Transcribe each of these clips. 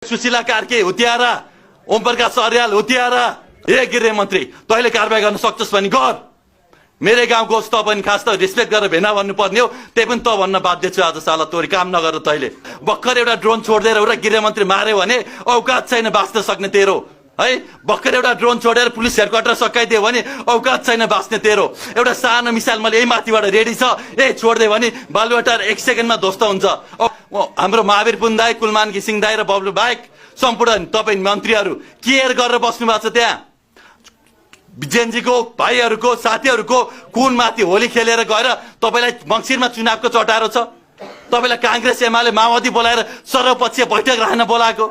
सुशीला कार्के हुतियारा, ओम प्रकाश अर्याल हुतियारा, ए गृह मन्त्री तैँले कारबाही गर्न सक्छस् भने गर। मेरै गाउँको होस् त पनि खास त रेस्पेक्ट गरेर भेना भन्नुपर्ने हो, त्यही पनि त भन्न बाध्य छु आज। साला तोरी काम नगर तैँले भर्खर एउटा ड्रोन छोड्दै एउटा गृह मन्त्री मार्यो भने औकात छैन बाँच्न सक्ने तेरो है। भर्खर एउटा ड्रोन छोडेर पुलिस हेडक्वार्टर सकाइदियो भने औकात छैन बाँच्ने तेरो। एउटा सानो मिसाल मैले यही माथिबाट रेडी छ, ए छोड्दै भने बालुवाटार 1 सेकेन्डमा ध्वस्त हुन्छ। हाम्रो महावीर पुन दाई, कुलमान घिसिङ दाई र बब्लु बाहेक सम्पूर्ण तपाईँ मन्त्रीहरू केयर गरेर बस्नु भएको छ त्यहाँ। जेनजीको भाइहरूको साथीहरूको कुन माथि होली खेलेर गएर तपाईलाई मङ्सिरमा चुनावको चटारो छ। तपाईलाई कांग्रेस एमाले माओवादी बोलाएर सर्वपक्षीय बैठक राख्न बोलाएको,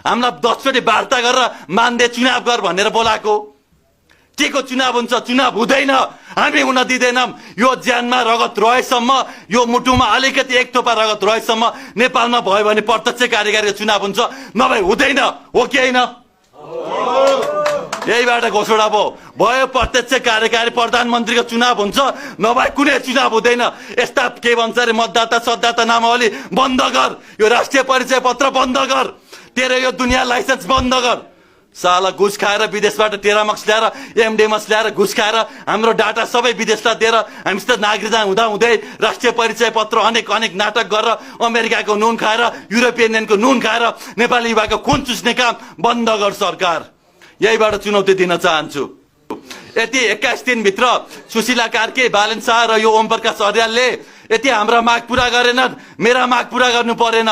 हामीलाई 10 चोटि वार्ता गरेर मान्दे चुनाव गर भनेर बोलाएको। के को चुनाव हुन्छ? चुनाव हुँदैन, हामी हुन दिँदैनौँ। यो ज्यानमा रगत रहेसम्म, यो मुटुमा अलिकति एक थोपा रगत रहेसम्म नेपालमा भयो भने प्रत्यक्ष कार्यकारी चुनाव हुन्छ, नभए हुँदैन। हो कि होइन? यहीबाट घोषणा भयो प्रत्यक्ष कार्यकारी प्रधानमन्त्रीको चुनाव हुन्छ, नभए कुनै चुनाव हुँदैन। यस्ता के भन्छ अरे मतदाता सददाता नामावली बन्द गर, यो राष्ट्रिय परिचय पत्र बन्द गर, तेरो यो दुनियाँ लाइसेन्स बन्द गर। साला घुस खाएर विदेशबाट टेरामक्स ल्याएर एमडेमस ल्याएर घुस खाएर हाम्रो डाटा सबै विदेशलाई दिएर हामीसित नागरिकता हुँदाहुँदै राष्ट्रिय परिचय पत्र अनेक अनेक नाटक गरेर अमेरिकाको नुन खाएर युरोपियन युनियनको नुन खाएर नेपाली युवाको खुन चुस्ने काम बन्द गर सरकार। यहीबाट चुनौती दिन चाहन्छु। यति 21 दिनभित्र सुशीला कार्के, बालन शाह र यो ओम प्रकाश अर्यालले यति हाम्रा माग पूरा गरेनन्, मेरा माग पूरा गर्नु परेन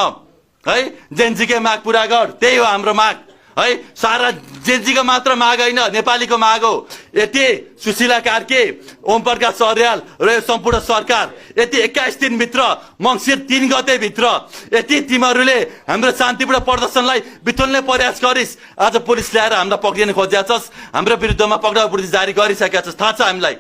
है। जेनजीकै माग पूरा गर, त्यही हो हाम्रो माग है। सारा जेनजीको मात्र माग होइन, नेपालीको माग हो। यति सुशीला कार्के, ओम प्रकाश अर्याल र यो सम्पूर्ण सरकार यति 21 दिनभित्र मङ्सिर 3 गते भित्र यति तिमीहरूले हाम्रो शान्तिपूर्ण प्रदर्शनलाई बिथोल्ने प्रयास गरिस्। आज पुलिस ल्याएर हामीलाई पक्रिन खोजेका छस्, हाम्रो विरुद्धमा पक्राउ पूर्ति जारी गरिसकेका छस्, थाहा छ हामीलाई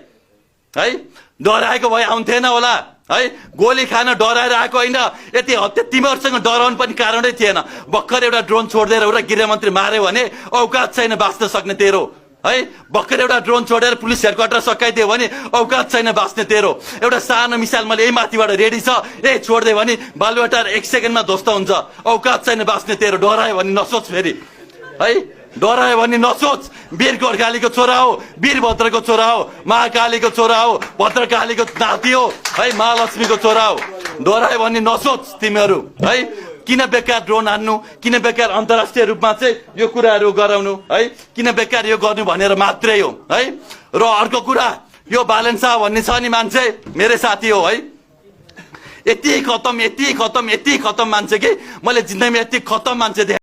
है। डराएको भए आउँथेन होला है, गोली खान डराएर आएको होइन। यति हत्या तिमीहरूसँग डराउनु पनि कारणै थिएन। भर्खर एउटा ड्रोन छोड्दै एउटा गृह मन्त्री मार्यो भने औकात छैन बाँच्न सक्ने तेरो है। भर्खर एउटा ड्रोन छोडेर पुलिस हेडक्वार्टर सकाइदियो भने औकात छैन बाँच्ने तेरो। एउटा सानो मिसाल मैले यही माथिबाट रेडी छ, ए छोड्दै भने बालुवाटार 1 सेकेन्डमा ध्वस्त हुन्छ, औकात छैन बाँच्ने तेरो। डरायो भने नसोच फेरि है, डरायो भने नसोच। वीर गोर्खालीको छोरा हो, वीरभद्रको छोरा हो, महाकालीको छोरा हो, भद्रकालीको नाति हो है, महालक्ष्मीको छोरा हो। डरायो भने नसोच तिमीहरू है। किन बेकार ड्रोन हान्नु, किन बेकार अन्तर्राष्ट्रिय रूपमा चाहिँ यो कुराहरू गराउनु है, किन बेकार यो गर्नु भनेर मात्रै हो है। र अर्को कुरा, यो बालन शाह भन्ने छ नि मान्छे, मेरै साथी हो है। यति खतम मान्छे कि मैले जिन्दगीमा यति खतम मान्छे देखेँ।